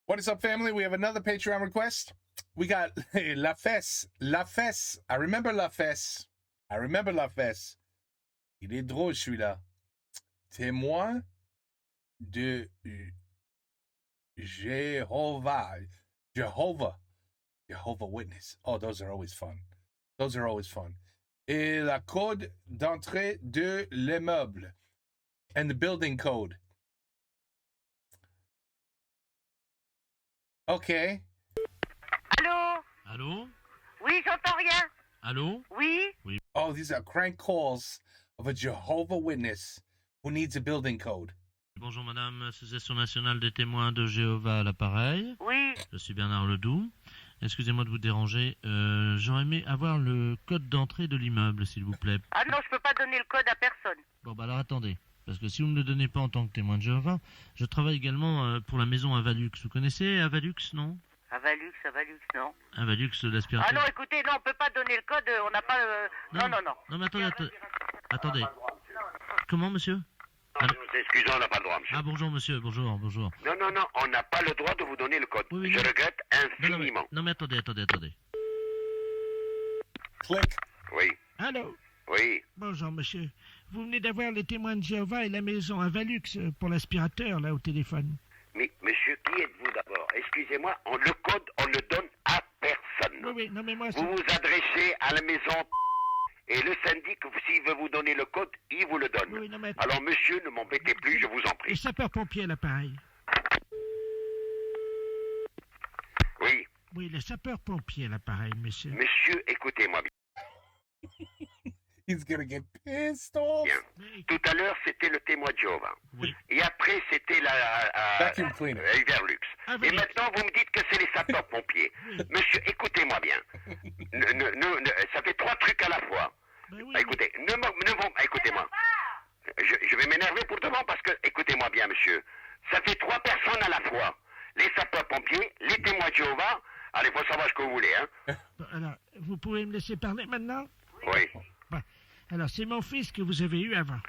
What is up, family? We have another Patreon request. We got La Fesse. La Fesse. I remember La Fesse. Il est drôle, celui-là. Témoin de Jehovah Witness. Oh, those are always fun. Et la code d'entrée de l'immeuble. And the building code. Okay. Allô? Oui, j'entends rien. Allô? Oui. Oh, these are crank calls of a Jehovah Witness who needs a building code. Bonjour madame, Association nationale des témoins de Jéhovah à l'appareil. Oui. Je suis Bernard Ledoux. Excusez-moi de vous déranger. J'aurais aimé avoir le code d'entrée de l'immeuble, s'il vous plaît. Ah non, je peux pas donner le code à personne. Bon, bah alors attendez. Parce que si vous ne le donnez pas en tant que témoin de Jéhovah, je travaille également pour la maison Avalux. Vous connaissez Avalux, non? Avalux, non. Avalux, l'aspirateur. Ah non, écoutez, non, on peut pas donner le code, on n'a pas... Non. Non, mais attendez. Comment, monsieur? Nous nous excusons, on n'a pas le droit, monsieur. Ah, bonjour, monsieur, bonjour. Non, on n'a pas le droit de vous donner le code. Oui, Je non. regrette infiniment. Non, mais attendez. Click. Oui, Allô? oui. Bonjour, monsieur. Vous venez d'avoir les témoins de Jéhovah et la maison Avalux pour l'aspirateur, là, au téléphone. Mais, monsieur, qui êtes-vous d'abord? Excusez-moi, le code, on le donne à personne. Oui, non, mais moi, c'est... Vous vous adressez à la maison et le syndic, s'il veut vous donner le code, il vous le donne. Oui, non, mais... Alors, monsieur, ne m'embêtez plus, je vous en Les prie. sapeurs-pompiers, à l'appareil. Oui, Oui, les sapeurs-pompiers, à l'appareil, monsieur. monsieur, écoutez-moi bien. He's gonna get pissed off. Bien. Mais- Tout à l'heure, c'était le témoin de Jéhovah. Oui. Et après, c'était la... Vacuum cleaner. Everlux. Et Avalux. maintenant, vous me dites que c'est les sapeurs-pompiers. Monsieur, écoutez-moi bien. Ça fait trois trucs à la fois. Ben oui, Écoutez, écoutez-moi. Je vais m'énerver pour devant parce que, écoutez-moi bien, monsieur. Ça fait trois personnes à la fois. Les sapeurs-pompiers, les témoins de Jéhovah. Allez, faut savoir ce que vous voulez, hein. Bon, alors, vous pouvez me laisser parler maintenant? Oui. Alors, c'est mon fils que vous avez eu avant,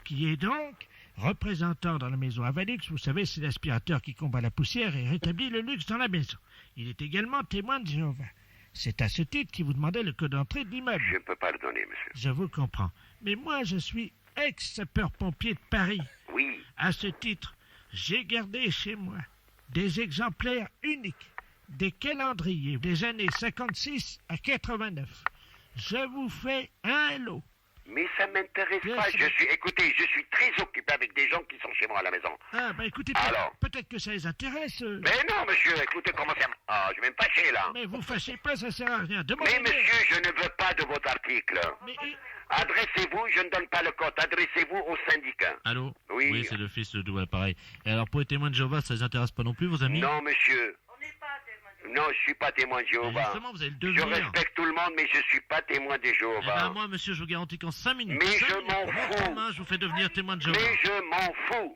qui est donc représentant dans la maison Avalux. Vous savez, c'est l'aspirateur qui combat la poussière et rétablit le luxe dans la maison. Il est également témoin de Jéhovah. C'est à ce titre qu'il vous demandait le code d'entrée de l'immeuble. Je ne peux pas le donner, monsieur. Je vous comprends. Mais moi, je suis ex-sapeur-pompier de Paris. Oui. À ce titre, j'ai gardé chez moi des exemplaires uniques des calendriers des années 56 à 89. Je vous fais un lot. Mais ça m'intéresse Bien pas. sûr. Écoutez, je suis très occupé avec des gens qui sont chez moi à la maison. Ah, ben écoutez, Alors peut-être que ça les intéresse. Mais non, monsieur, écoutez comment ça... Ah, je vais me fâcher, là. Mais vous fâchez pas, ça sert à rien. Mais Demandez-le. monsieur, je ne veux pas de votre article. Mais, Adressez-vous, je ne donne pas le code, adressez-vous au syndicat. Allô? Oui. c'est le fils de Ledoux à l'appareil. Et alors, pour les témoins de Jéhovah, ça les intéresse pas non plus, vos amis? Non, monsieur. On n'est pas témoin. Non, je suis pas témoin de Mais Jéhovah. justement, vous allez le Je devenir. respecte tout le monde, mais je suis pas témoin de Eh Jéhovah. ben, moi, monsieur, je vous garantis qu'en 5 minutes, Mais 5 je minutes, m'en votre fous. main, je vous fais devenir témoin de Jéhovah. Mais je m'en fous.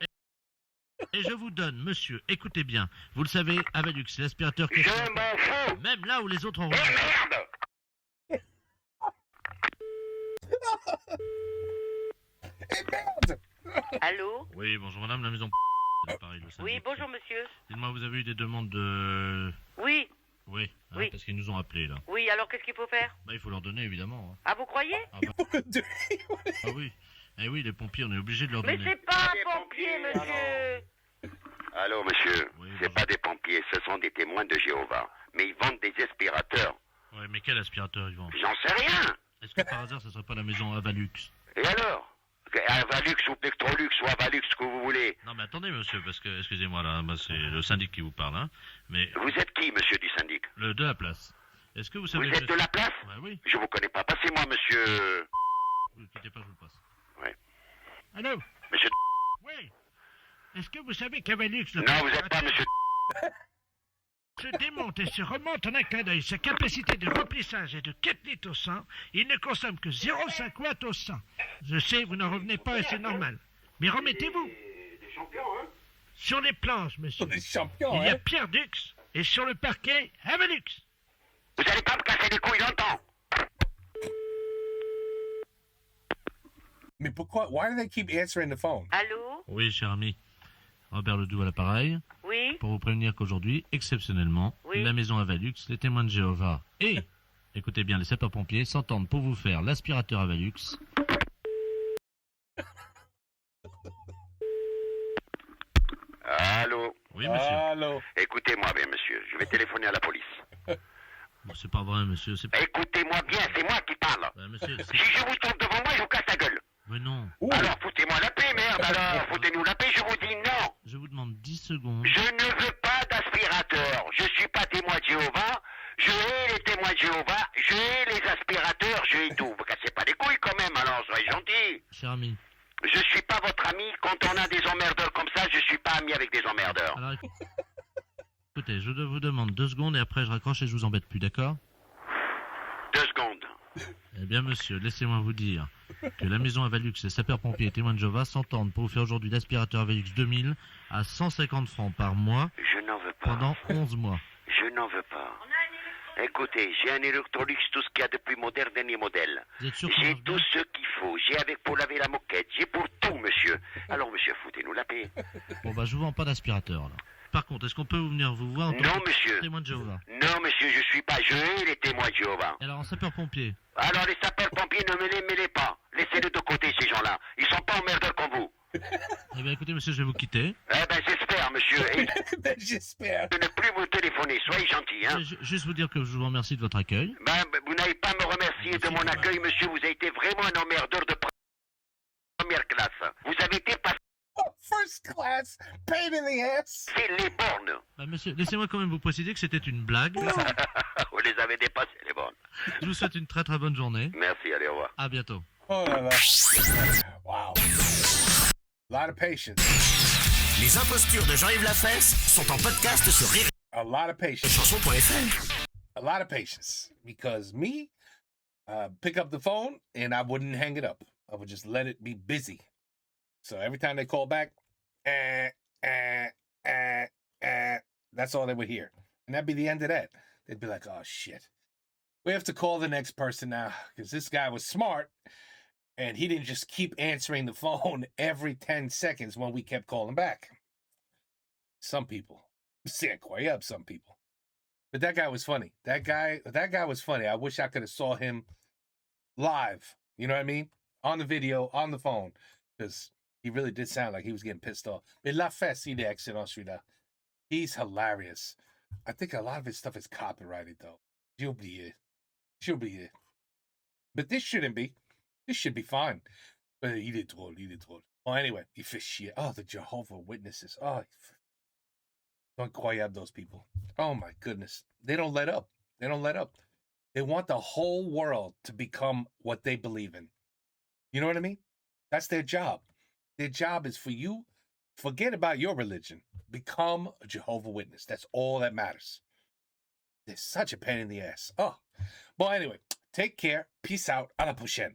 Et je vous donne, monsieur, écoutez bien, vous le savez, Avalux, c'est l'aspirateur qui Je est... m'en fous. Même là où les autres ont... Et merde. Hey, merde! Allô? Oui, bonjour madame, la maison... L'appareil, le Oui, syndic. bonjour monsieur. Dites-moi, vous avez eu des demandes de... Oui, Oui, hein, Oui. parce qu'ils nous ont appelés, là. oui, alors qu'est-ce qu'il faut faire? Bah, il faut leur donner, évidemment. hein. Ah, vous croyez? Ah oui. Eh oui, les pompiers, on est obligé de leur Mais donner. c'est pas Des un pompier, pompiers, monsieur. Allô, monsieur. Oui, C'est bonjour. pas des pompiers, ce sont des témoins de Jéhovah. Mais ils vendent des aspirateurs. Ouais, mais quel aspirateur ils vendent? J'en sais rien. Est-ce que par hasard, ça serait pas la maison Avalux? Et alors? Avalux ou Plectrolux ou Avalux, ce que vous voulez. Non, mais attendez, monsieur, parce que, excusez-moi, là, bah, c'est le syndic qui vous parle, hein. Mais Vous êtes qui, monsieur du syndic? le de la place. Est-ce que vous Vous savez... êtes de la place? Ouais, oui. Je vous connais pas. Passez-moi, monsieur... Vous ne quittez pas, je vous le passe. allô? Monsieur... Oui. Est-ce que vous savez qu'Avalux... le Non, vous n'êtes pas préparateur, monsieur... se démonte et se remonte en un clin d'œil. Sa capacité de remplissage est de 4 litres au 100. Il ne consomme que 0,5 watts au 100. Je sais, vous n'en revenez pas et c'est normal. Mais remettez-vous. Des champions, hein? Sur les planches, monsieur, Des champions, il y a hein? Pierre Dux. Et sur le parquet, Avalux. Vous allez pas me casser les couilles longtemps. Mais pourquoi? Why do they keep answering the phone? Allô? Oui, cher ami. Robert Ledoux à l'appareil. Oui? Oui. pour vous prévenir qu'aujourd'hui, exceptionnellement, Oui. la maison Avalux, les témoins de Jéhovah et, écoutez bien, les sapeurs-pompiers s'entendent pour vous faire l'aspirateur Avalux. Allô? Oui, monsieur. Allô. Écoutez-moi bien, monsieur. Je vais téléphoner à la police. Bon, c'est pas vrai, monsieur. C'est pas... Écoutez-moi bien, c'est moi qui parle. monsieur, Si je vous trouve devant moi, je vous casse la gueule. Mais non. Ouh. Alors, foutez-moi la paix, merde. Alors, foutez-nous la paix, je vous dis non. Je vous demande 10 secondes. Je ne veux pas d'aspirateur. Je suis pas témoin de Jéhovah. Je hais les témoins de Jéhovah. Je hais les aspirateurs. Je hais tout. Vous cassez pas les couilles quand même, alors soyez gentil. Cher ami. Je suis pas votre ami. Quand on a des emmerdeurs comme ça, je suis pas ami avec des emmerdeurs. Alors, écoutez, je vous demande 2 secondes et après je raccroche et je vous embête plus, d'accord? 2 secondes. Eh bien, monsieur, laissez-moi vous dire que la maison Avalux, les sapeurs-pompiers et témoins de Jéhovah s'entendent pour vous faire aujourd'hui l'aspirateur Avalux 2000 à 150 francs par mois Je n'en veux pas. pendant 11 mois. Je n'en veux pas. Écoutez, j'ai un Electrolux, tout ce qu'il y a de plus moderne, dernier modèle. Vous êtes sûr qu'on J'ai marche bien? tout ce qu'il faut. J'ai avec pour laver la moquette. J'ai pour tout, monsieur. Alors, monsieur, foutez-nous la paix. Bon, bah, je vous vends pas d'aspirateur, là. Par contre, est-ce qu'on peut venir vous voir en tant Non, que monsieur. témoin de Jéhovah? Non, monsieur, je suis pas. Je hais les témoins de Jéhovah. Et alors, en sapeur-pompier? Alors, les sapeurs-pompiers, ne me les mêlez pas. Laissez-les de côté, ces gens-là. Ils sont pas emmerdeurs comme vous. Eh bien, écoutez, monsieur, je vais vous quitter. Eh ben, j'espère, monsieur. Et Ben, j'espère. de ne plus vous téléphoner. Soyez gentil, hein. Juste vous dire que je vous remercie de votre accueil. Ben, vous n'avez pas à me remercier de mon accueil, monsieur. Vous avez été vraiment un emmerdeur de première classe. Vous avez été passé Oh, first class. Pain in the ass. les bornes. Bah, monsieur, laissez-moi quand même vous préciser que c'était une blague. Vous les avez dépassées, les bornes. Je vous souhaite une très très bonne journée. Merci, allez, au revoir. À bientôt. Oh là là. Wow. A lot of patience. Les impostures de Jean-Yves Lafesse sont en podcast sur A lot of patience. rireetchanson.fr. A lot of patience. Because me, pick up the phone and I wouldn't hang it up. I would just let it be busy. So every time they call back, that's all they would hear. And that'd be the end of that. They'd be like, oh, shit. We have to call the next person now because this guy was smart and he didn't just keep answering the phone every 10 seconds when we kept calling back. Some people. Say quite up, some people. But that guy was funny. That guy was funny. I wish I could have saw him live. You know what I mean? On the video, on the phone. Because he really did sound like he was getting pissed off. Mais La Fesse, il est excellent, celui-là. He's hilarious. I think a lot of his stuff is copyrighted, though. J'ai oublié. But this shouldn't be. This should be fine. But il est drôle. Well, anyway, il fait chier. Oh, the Jehovah Witnesses. Oh, incroyable, those people. Oh, my goodness. They don't let up. They want the whole world to become what they believe in. You know what I mean? That's their job. Their job is for you, forget about your religion. Become a Jehovah Witness. That's all that matters. They're such a pain in the ass. Oh. Well, anyway, take care. Peace out. À la prochaine.